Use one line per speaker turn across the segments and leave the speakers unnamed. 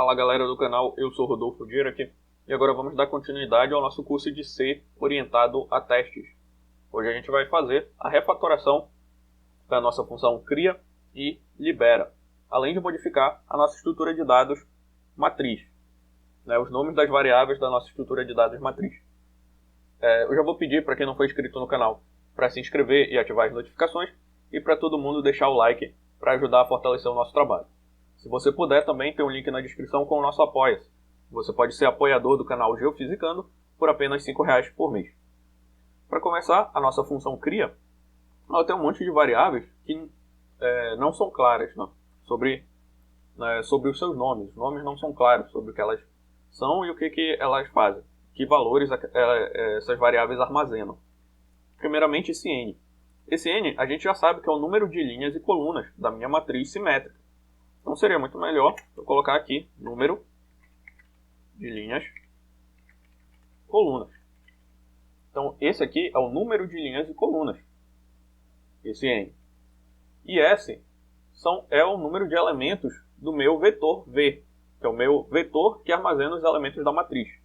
Fala galera do canal, eu sou Rodolfo Dirac e agora vamos dar continuidade ao nosso curso de C orientado a testes. Hoje a gente vai fazer a refatoração da nossa função cria e libera, além de modificar a nossa estrutura de dados matriz, os nomes das variáveis da nossa estrutura de dados matriz. Eu já vou pedir para quem não foi inscrito no canal para se inscrever e ativar as notificações e para todo mundo deixar o like para ajudar a fortalecer o nosso trabalho. Se você puder, também tem um link na descrição com o nosso Apoia-se. Você pode ser apoiador do canal Geofisicando por apenas R$ 5 por mês. Para começar, a nossa função cria, ela tem um monte de variáveis que não são claras sobre os seus nomes. Os nomes não são claros sobre o que elas são e o que elas fazem. Que valores essas variáveis armazenam. Primeiramente, esse n. Esse n a gente já sabe que é o número de linhas e colunas da minha matriz simétrica. Então seria muito melhor eu colocar aqui número de linhas, colunas. Então esse aqui é o número de linhas e colunas, esse n. E S é o número de elementos do meu vetor V, que é o meu vetor que armazena os elementos da matriz.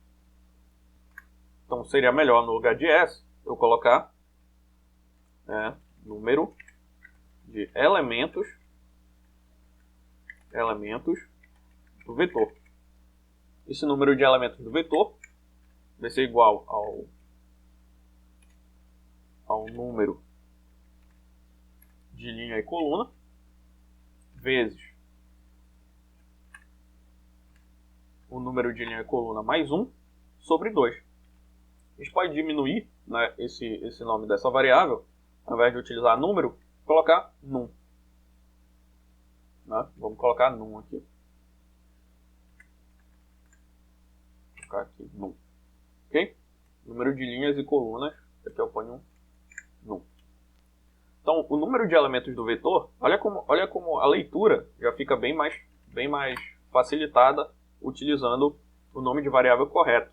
Então seria melhor, no lugar de S, eu colocar número de elementos do vetor. Esse número de elementos do vetor vai ser igual ao número de linha e coluna vezes o número de linha e coluna mais 1 sobre 2. A gente pode diminuir esse nome dessa variável, ao invés de utilizar número, colocar num. Vamos colocar num aqui. Vou colocar aqui num. Ok? Número de linhas e colunas. Aqui eu ponho num. Então, o número de elementos do vetor, olha como a leitura já fica bem mais facilitada utilizando o nome de variável correto.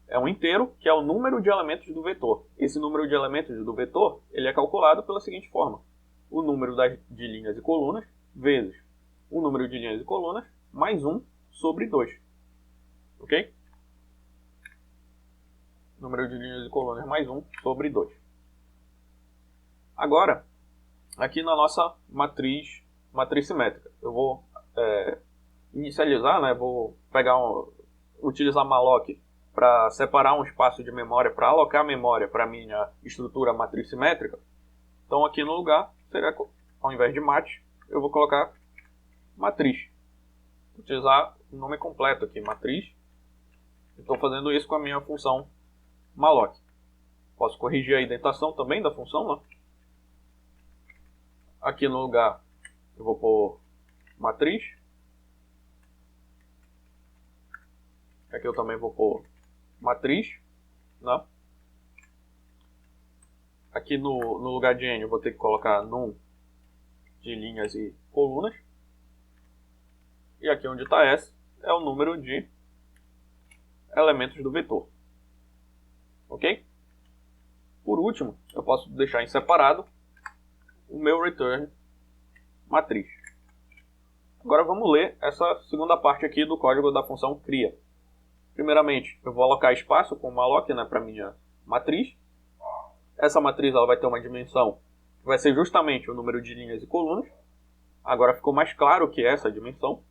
É um inteiro, que é o número de elementos do vetor. Esse número de elementos do vetor ele é calculado pela seguinte forma. O número de linhas e colunas vezes o número de linhas e colunas mais 1 sobre 2. Ok? Número de linhas e colunas mais 1 sobre 2. Agora, aqui na nossa matriz simétrica, eu vou inicializar, vou utilizar malloc para separar um espaço de memória, para alocar memória para a minha estrutura matriz simétrica. Então aqui no lugar, ao invés de mat, eu vou colocar matriz. Vou utilizar o nome completo aqui, matriz. Estou fazendo isso com a minha função malloc. Posso corrigir a indentação também da função. Aqui no lugar eu vou pôr matriz. Aqui eu também vou pôr matriz. Aqui no lugar de n eu vou ter que colocar num de linhas e colunas. E aqui onde está S é o número de elementos do vetor. Ok? Por último, eu posso deixar em separado o meu return matriz. Agora vamos ler essa segunda parte aqui do código da função cria. Primeiramente, eu vou alocar espaço com malloc para minha matriz. Essa matriz ela vai ter uma dimensão que vai ser justamente o número de linhas e colunas. Agora ficou mais claro o que é essa dimensão.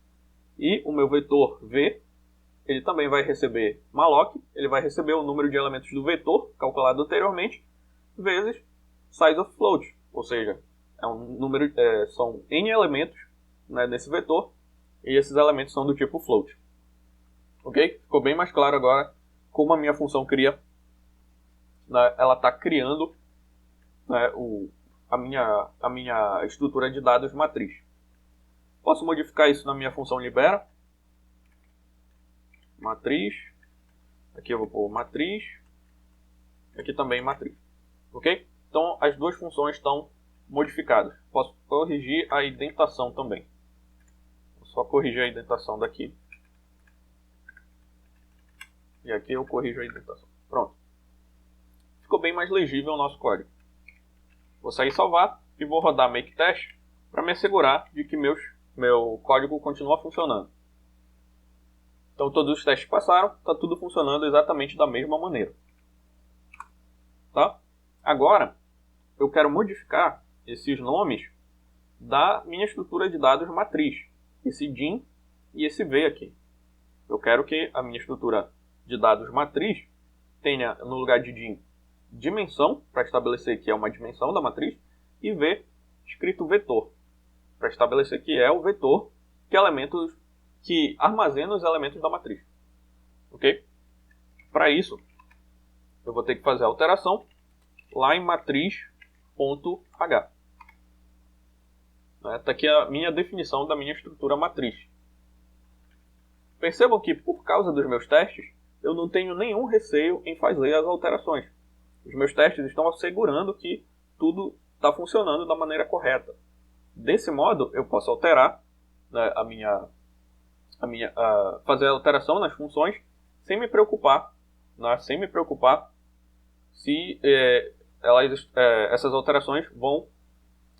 E o meu vetor V, ele também vai receber malloc, ele vai receber o número de elementos do vetor, calculado anteriormente, vezes size of float, ou seja, são n elementos nesse vetor, e esses elementos são do tipo float. Ok? Ficou bem mais claro agora como a minha função cria, ela está criando a minha estrutura de dados matriz. Posso modificar isso na minha função libera. Matriz. Aqui eu vou pôr matriz. Aqui também matriz. Ok? Então as duas funções estão modificadas. Posso corrigir a indentação também. Vou só corrigir a indentação daqui. E aqui eu corrijo a indentação. Pronto. Ficou bem mais legível o nosso código. Vou sair salvar e vou rodar make test para me assegurar de que meu código continua funcionando. Então todos os testes passaram, está tudo funcionando exatamente da mesma maneira. Tá? Agora, eu quero modificar esses nomes da minha estrutura de dados matriz. Esse DIN e esse V aqui. Eu quero que a minha estrutura de dados matriz tenha, no lugar de DIN, dimensão, para estabelecer que é uma dimensão da matriz, e V escrito vetor, para estabelecer que é o vetor que armazena os elementos da matriz. Ok? Para isso, eu vou ter que fazer a alteração lá em matriz.h. Está aqui a minha definição da minha estrutura matriz. Percebam que, por causa dos meus testes, eu não tenho nenhum receio em fazer as alterações. Os meus testes estão assegurando que tudo está funcionando da maneira correta. Desse modo, eu posso alterar, né, fazer a alteração nas funções sem me preocupar, né, se essas alterações vão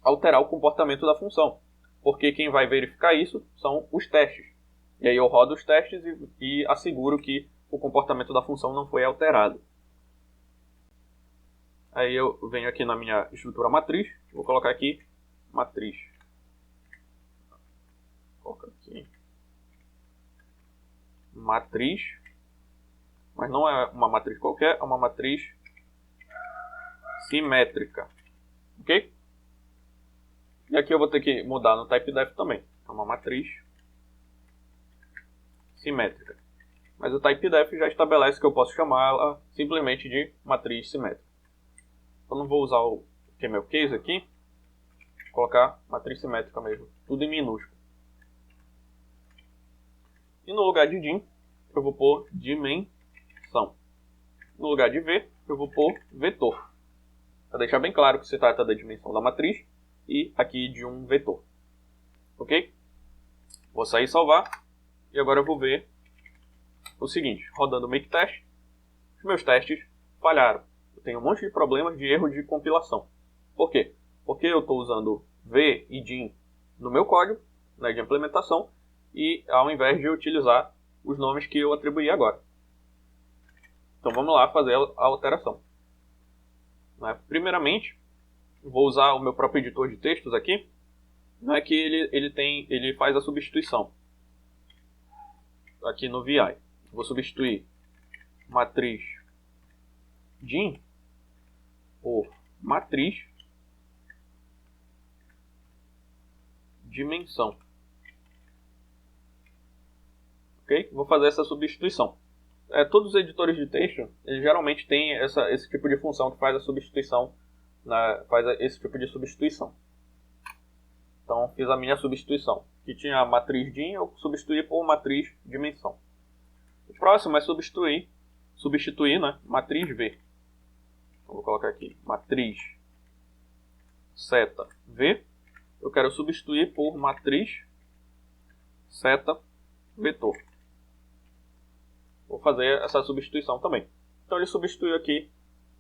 alterar o comportamento da função. Porque quem vai verificar isso são os testes. E aí eu rodo os testes e asseguro que o comportamento da função não foi alterado. Aí eu venho aqui na minha estrutura matriz, vou colocar aqui matriz. Vou colocar aqui matriz, mas não é uma matriz qualquer, é uma matriz simétrica. Ok? E aqui eu vou ter que mudar no typedef também. É uma matriz simétrica. Mas o typedef já estabelece que eu posso chamá-la simplesmente de matriz simétrica. Eu não vou usar o camel case aqui. Vou colocar matriz simétrica mesmo. Tudo em minúsculo. E no lugar de DIN, eu vou pôr dimensão. No lugar de V, eu vou pôr vetor. Para deixar bem claro que se trata da dimensão da matriz e aqui de um vetor. Ok? Vou sair e salvar. E agora eu vou ver o seguinte. Rodando o make test. Os meus testes falharam. Eu tenho um monte de problemas de erro de compilação. Por quê? Porque eu estou usando V e DIN no meu código, né, de implementação, e ao invés de utilizar os nomes que eu atribuí agora. Então vamos lá fazer a alteração. Primeiramente, vou usar o meu próprio editor de textos aqui, que ele faz a substituição. Aqui no VI. Vou substituir matriz DIN por matriz dimensão. Ok? Vou fazer essa substituição. Todos os editores de texto, eles geralmente têm esse tipo de função que faz a substituição, esse tipo de substituição. Então, fiz a minha substituição. Que tinha a matriz DIN, eu substituí por matriz dimensão. O próximo é substituir matriz V. Então, vou colocar aqui matriz seta V. Eu quero substituir por matriz seta vetor. Vou fazer essa substituição também. Então ele substituiu aqui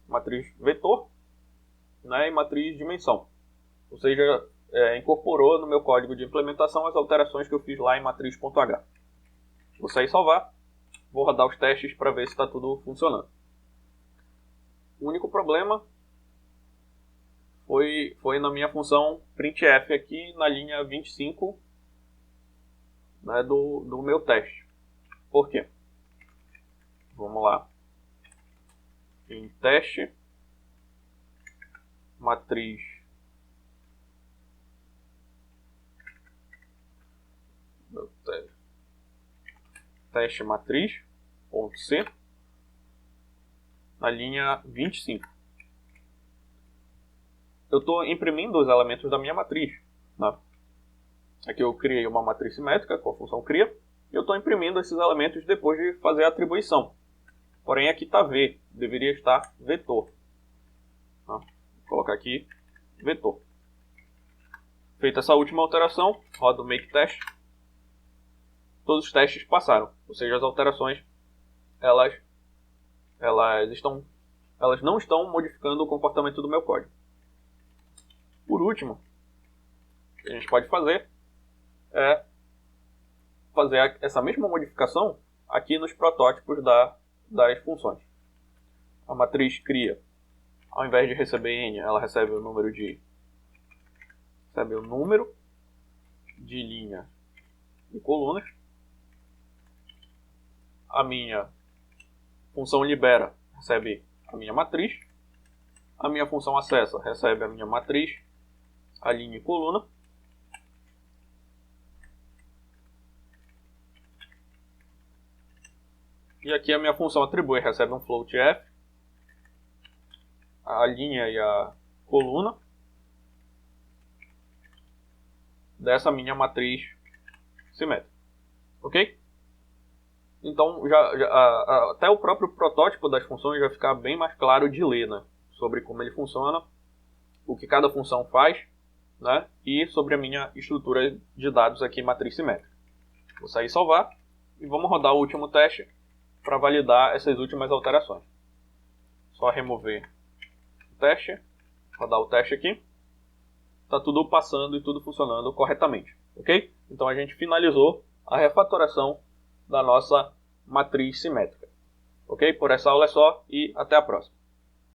matriz vetor, e matriz dimensão. Ou seja, incorporou no meu código de implementação as alterações que eu fiz lá em matriz.h. Vou sair e salvar. Vou rodar os testes para ver se está tudo funcionando. O único problema foi na minha função printf aqui na linha 25, do meu teste. Por quê? Vamos lá. Em teste, matriz teste matriz.c na linha 25. Eu estou imprimindo os elementos da minha matriz. Aqui eu criei uma matriz simétrica com a função cria. E eu estou imprimindo esses elementos depois de fazer a atribuição. Porém aqui está V, deveria estar vetor. Vou colocar aqui vetor. Feita essa última alteração, roda o make test. Todos os testes passaram, ou seja, as alterações elas não estão modificando o comportamento do meu código. Por último, o que a gente pode fazer é fazer essa mesma modificação aqui nos protótipos das funções. A matriz cria, ao invés de receber n, ela recebe o número de linhas e colunas. A minha função libera recebe a minha matriz. A minha função acessa recebe a minha matriz, a linha e coluna. E aqui a minha função atribui recebe um float f, a linha e a coluna dessa minha matriz simétrica. Ok? Então, até o próprio protótipo das funções vai ficar bem mais claro de ler, né? Sobre como ele funciona, o que cada função faz, né? E sobre a minha estrutura de dados aqui, matriz simétrica. Vou sair e salvar e vamos rodar o último teste para validar essas últimas alterações. Só remover o teste, rodar o teste aqui. Está tudo passando e tudo funcionando corretamente. Ok? Então a gente finalizou a refatoração da nossa matriz simétrica. Ok? Por essa aula é só e até a próxima.